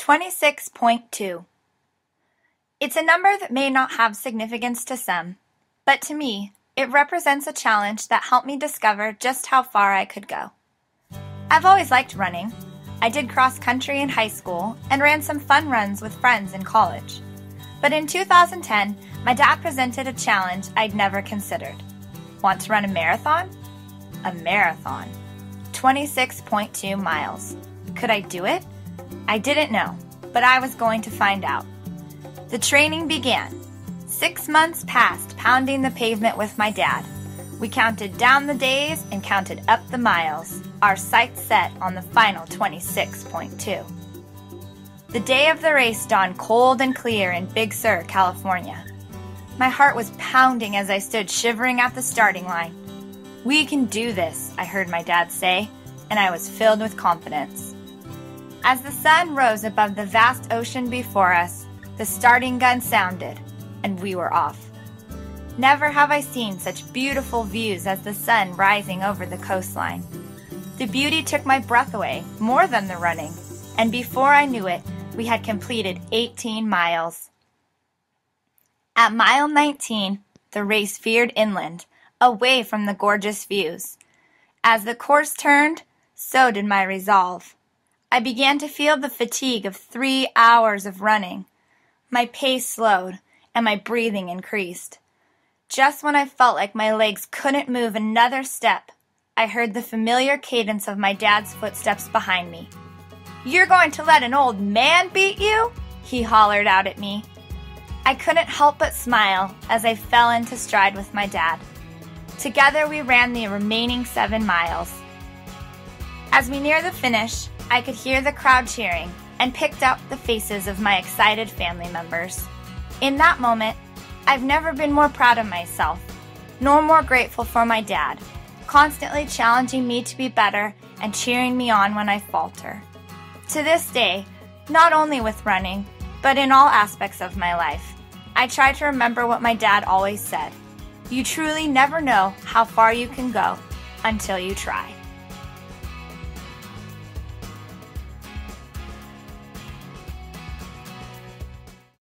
26.2. It's a number that may not have significance to some, but to me, it represents a challenge that helped me discover just how far I could go. I've always liked running. I did cross country in high school and ran some fun runs with friends in college. But in 2010, my dad presented a challenge I'd never considered. Want to run a marathon? A marathon. 26.2 miles. Could I do it? I didn't know, but I was going to find out. The training began. 6 months passed pounding the pavement with my dad. We counted down the days and counted up the miles, our sights set on the final 26.2. The day of the race dawned cold and clear in Big Sur, California. My heart was pounding as I stood shivering at the starting line. "We can do this," I heard my dad say, and I was filled with confidence. As the sun rose above the vast ocean before us, the starting gun sounded, and we were off. Never have I seen such beautiful views as the sun rising over the coastline. The beauty took my breath away, more than the running, and before I knew it, we had completed 18 miles. At mile 19, the race veered inland, away from the gorgeous views. As the course turned, so did my resolve. I began to feel the fatigue of 3 hours of running. My pace slowed, and my breathing increased. Just when I felt like my legs couldn't move another step, I heard the familiar cadence of my dad's footsteps behind me. "You're going to let an old man beat you?" he hollered out at me. I couldn't help but smile as I fell into stride with my dad. Together we ran the remaining 7 miles. As we neared the finish, I could hear the crowd cheering and picked up the faces of my excited family members. In that moment, I've never been more proud of myself, nor more grateful for my dad, constantly challenging me to be better and cheering me on when I falter. To this day, not only with running, but in all aspects of my life, I try to remember what my dad always said: "You truly never know how far you can go until you try."